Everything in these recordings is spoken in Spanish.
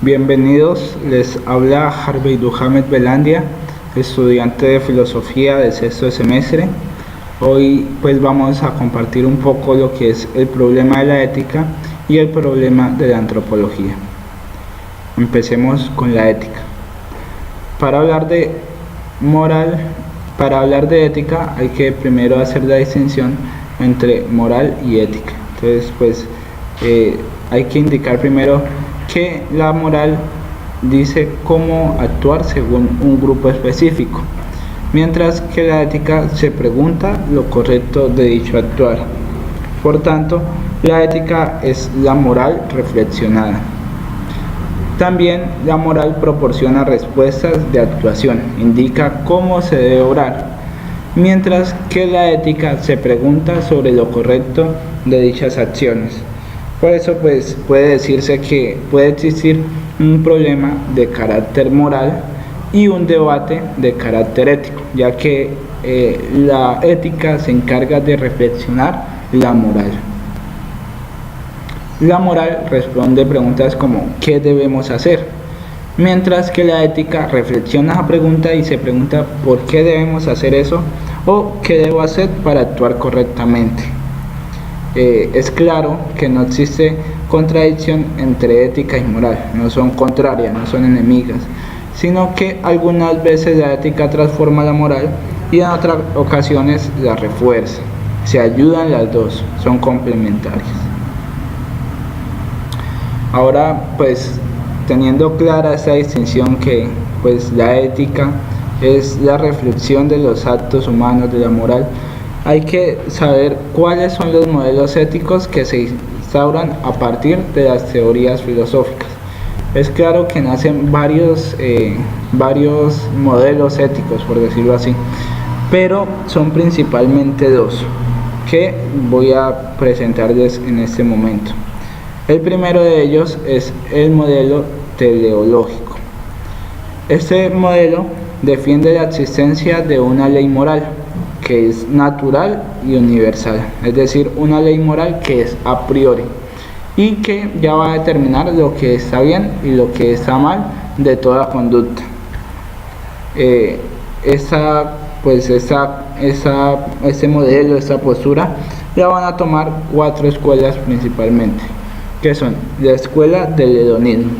Bienvenidos, les habla Harvey Duhamed Belandia, estudiante de filosofía de sexto semestre. Hoy pues vamos a compartir un poco lo que es el problema de la ética y el problema de la antropología. Empecemos con la ética. Para hablar de ética hay que primero hacer la distinción entre moral y ética. Entonces pues hay que indicar primero que la moral dice cómo actuar según un grupo específico, mientras que la ética se pregunta lo correcto de dicho actuar. Por tanto, la ética es la moral reflexionada. También la moral proporciona respuestas de actuación, indica cómo se debe obrar, mientras que la ética se pregunta sobre lo correcto de dichas acciones. Por eso pues puede decirse que puede existir un problema de carácter moral y un debate de carácter ético, ya que la ética se encarga de reflexionar la moral. La moral responde preguntas como ¿qué debemos hacer? Mientras que la ética reflexiona esa pregunta y se pregunta ¿por qué debemos hacer eso? O ¿qué debo hacer para actuar correctamente? Es claro que no existe contradicción entre ética y moral, no son contrarias, no son enemigas, sino que algunas veces la ética transforma la moral y en otras ocasiones la refuerza. Se ayudan las dos, son complementarias. Ahora pues teniendo clara esta distinción que pues la ética es la reflexión de los actos humanos de la moral, hay que saber cuáles son los modelos éticos que se instauran a partir de las teorías filosóficas. Es claro que nacen varios modelos éticos, por decirlo así, pero son principalmente dos que voy a presentarles en este momento. El primero de ellos es el modelo teleológico. Este modelo defiende la existencia de una ley moral que es natural y universal, es decir, una ley moral que es a priori y que ya va a determinar lo que está bien y lo que está mal de toda conducta. Este modelo, esta postura, la van a tomar cuatro escuelas principalmente, que son la escuela del hedonismo.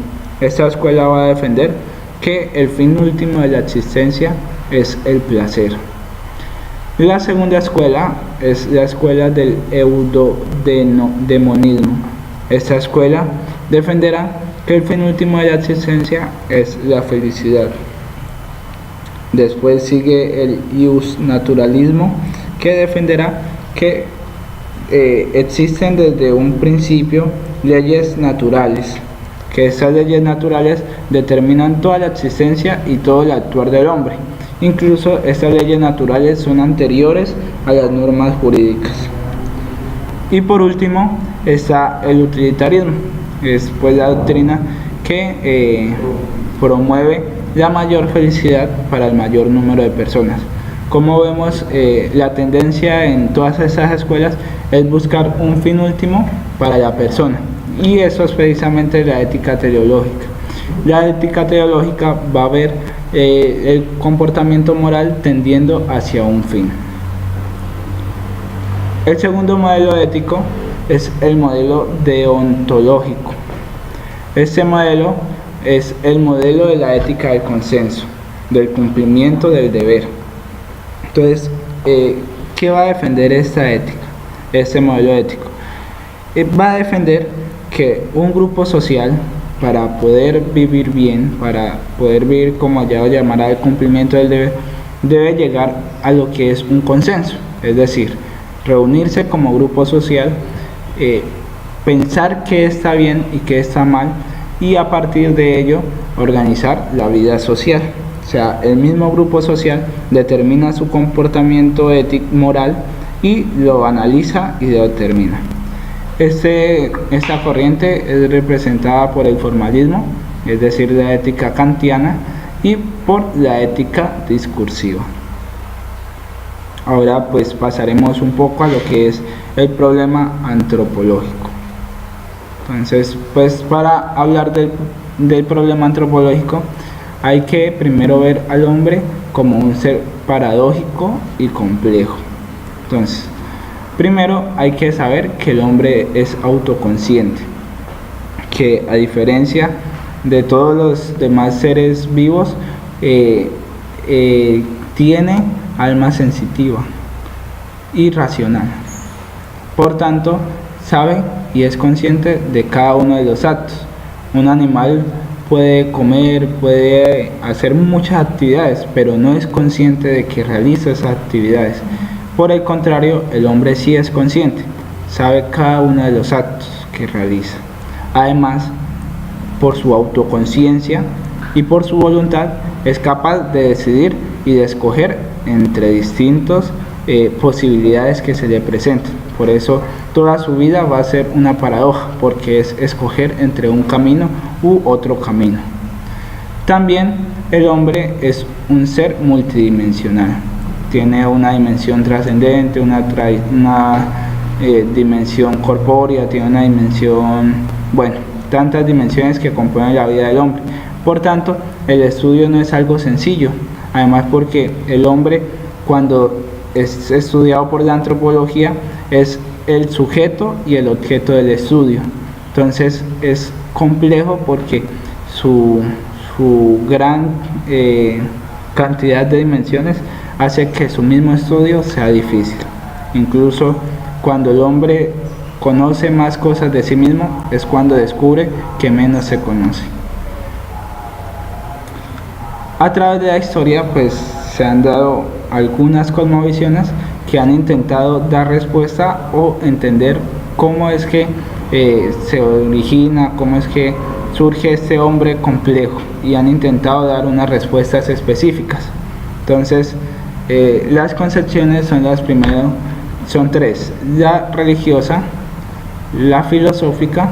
Esta escuela va a defender que el fin último de la existencia es el placer. La segunda escuela es la escuela del eudemonismo. Esta escuela defenderá que el fin último de la existencia es la felicidad. Después sigue el iusnaturalismo, que defenderá que existen desde un principio leyes naturales, que esas leyes naturales determinan toda la existencia y todo el actuar del hombre. Incluso estas leyes naturales son anteriores a las normas jurídicas. Y por último está el utilitarismo, es pues la doctrina que promueve la mayor felicidad para el mayor número de personas. Como vemos, la tendencia en todas estas escuelas es buscar un fin último para la persona, y eso es precisamente la ética teleológica. La ética teleológica va a ver el comportamiento moral tendiendo hacia un fin. El segundo modelo ético es el modelo deontológico. Este modelo es el modelo de la ética del consenso, del cumplimiento del deber. Entonces, ¿qué va a defender esta ética, este modelo ético? Va a defender que un grupo social, para poder vivir bien, para poder vivir como ya lo llamará el cumplimiento del deber, debe llegar a lo que es un consenso, es decir, reunirse como grupo social, pensar qué está bien y qué está mal, y a partir de ello organizar la vida social. O sea, el mismo grupo social determina su comportamiento ético moral y lo analiza y lo determina. Esta corriente es representada por el formalismo, es decir, la ética kantiana, y por la ética discursiva. Ahora pues pasaremos un poco a lo que es el problema antropológico. Entonces, pues para hablar del del problema antropológico, hay que primero ver al hombre como un ser paradójico y complejo. Entonces, primero hay que saber que el hombre es autoconsciente, que a diferencia de todos los demás seres vivos, tiene alma sensitiva y racional. Por tanto, sabe y es consciente de cada uno de los actos. Un animal puede comer, puede hacer muchas actividades, pero no es consciente de que realiza esas actividades. Por el contrario, el hombre sí es consciente, sabe cada uno de los actos que realiza. Además, por su autoconciencia y por su voluntad, es capaz de decidir y de escoger entre distintas posibilidades que se le presenten. Por eso toda su vida va a ser una paradoja, porque es escoger entre un camino u otro camino. También el hombre es un ser multidimensional. Tiene una dimensión trascendente, una dimensión corpórea, tiene una dimensión, bueno, tantas dimensiones que componen la vida del hombre. Por tanto, el estudio no es algo sencillo, además porque el hombre, cuando es estudiado por la antropología, es el sujeto y el objeto del estudio. Entonces es complejo porque su gran cantidad de dimensiones hace que su mismo estudio sea difícil. Incluso cuando el hombre conoce más cosas de sí mismo, es cuando descubre que menos se conoce. A través de la historia, pues se han dado algunas cosmovisiones que han intentado dar respuesta o entender cómo es que se origina, cómo es que surge este hombre complejo, y han intentado dar unas respuestas específicas. Entonces, las concepciones son tres: la religiosa, la filosófica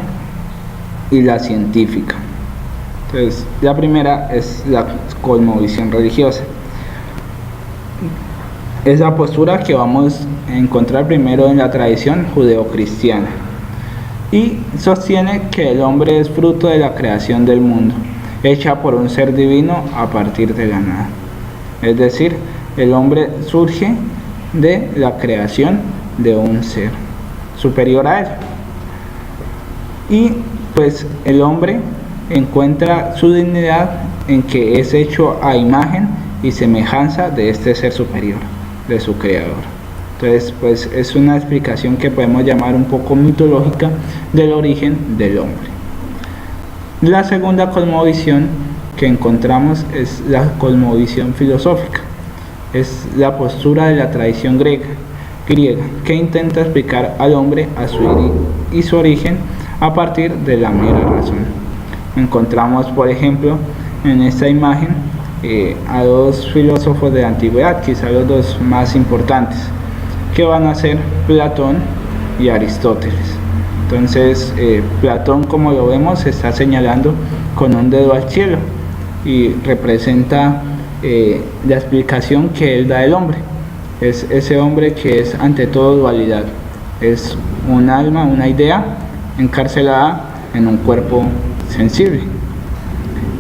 y la científica. Entonces, la primera es la cosmovisión religiosa. Es la postura que vamos a encontrar primero en la tradición judeocristiana, y sostiene que el hombre es fruto de la creación del mundo, hecha por un ser divino a partir de la nada. Es decir, el hombre surge de la creación de un ser superior a él. Y pues el hombre encuentra su dignidad en que es hecho a imagen y semejanza de este ser superior, de su creador. Entonces, pues es una explicación que podemos llamar un poco mitológica del origen del hombre. La segunda cosmovisión que encontramos es la cosmovisión filosófica. Es la postura de la tradición griega que intenta explicar al hombre y su origen a partir de la mera razón. Encontramos, por ejemplo, en esta imagen a dos filósofos de la antigüedad, quizá los dos más importantes, que van a ser Platón y Aristóteles. Entonces, Platón, como lo vemos, está señalando con un dedo al cielo y representa la explicación que él da del hombre. Es ese hombre que es ante todo dualidad, es un alma, una idea encarcelada en un cuerpo sensible.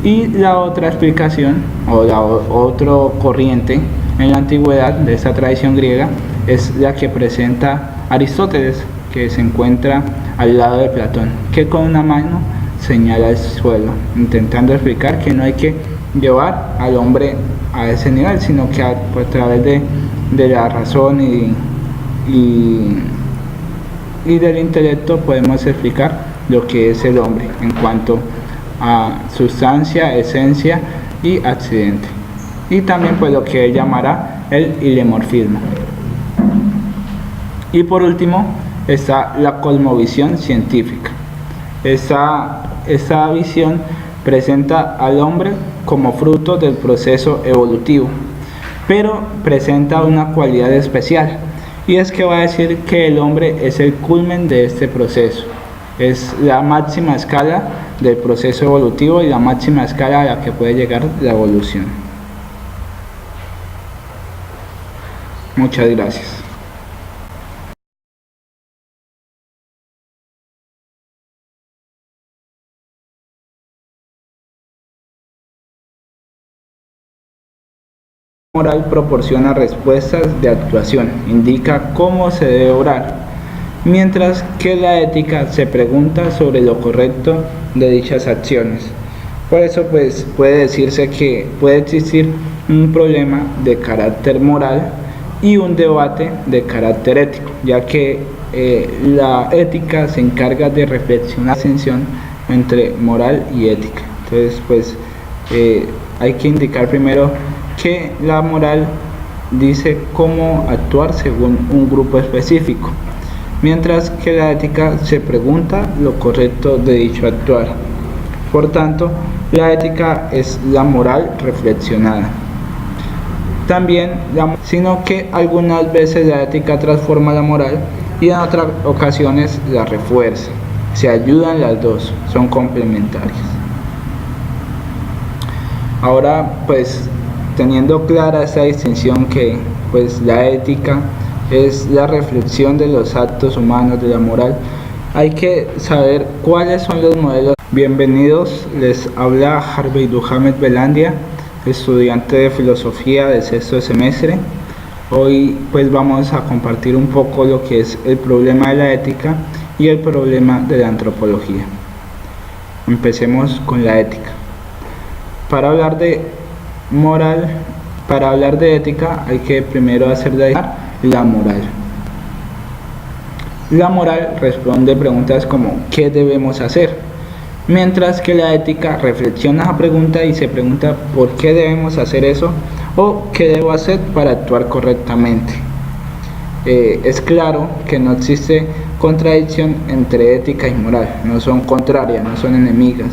Y la otra explicación, o la otra corriente en la antigüedad de esta tradición griega, es la que presenta Aristóteles, que se encuentra al lado de Platón, que con una mano señala el suelo, intentando explicar que no hay que llevar al hombre a ese nivel, sino que a través de la razón y del intelecto podemos explicar lo que es el hombre en cuanto a sustancia, esencia y accidente, y también pues lo que él llamará el ilemorfismo. Y por último está la cosmovisión científica. Esta visión presenta al hombre como fruto del proceso evolutivo, pero presenta una cualidad especial, y es que va a decir que el hombre es el culmen de este proceso, es la máxima escala del proceso evolutivo y la máxima escala a la que puede llegar la evolución. Muchas gracias. Moral proporciona respuestas de actuación, indica cómo se debe obrar, mientras que la ética se pregunta sobre lo correcto de dichas acciones. Por eso pues puede decirse que puede existir un problema de carácter moral y un debate de carácter ético, ya que la ética se encarga de reflexionar la distinción entre moral y ética. Entonces pues hay que indicar primero que la moral dice cómo actuar según un grupo específico, mientras que la ética se pregunta lo correcto de dicho actuar. Por tanto, la ética es la moral reflexionada. También, sino que algunas veces la ética transforma la moral y en otras ocasiones la refuerza. Se ayudan las dos, son complementarias. Ahora, pues, teniendo clara esta distinción que pues la ética es la reflexión de los actos humanos, de la moral, hay que saber cuáles son los modelos. Bienvenidos, les habla Harvey Duhamed Belandia, estudiante de filosofía del sexto semestre. Hoy pues vamos a compartir un poco lo que es el problema de la ética y el problema de la antropología. Empecemos con la ética. Para hablar de moral, para hablar de ética hay que primero hacer la moral. La moral responde preguntas como ¿qué debemos hacer? Mientras que la ética reflexiona esa pregunta y se pregunta ¿por qué debemos hacer eso? O ¿qué debo hacer para actuar correctamente? Es claro que no existe contradicción entre ética y moral, no son contrarias, no son enemigas,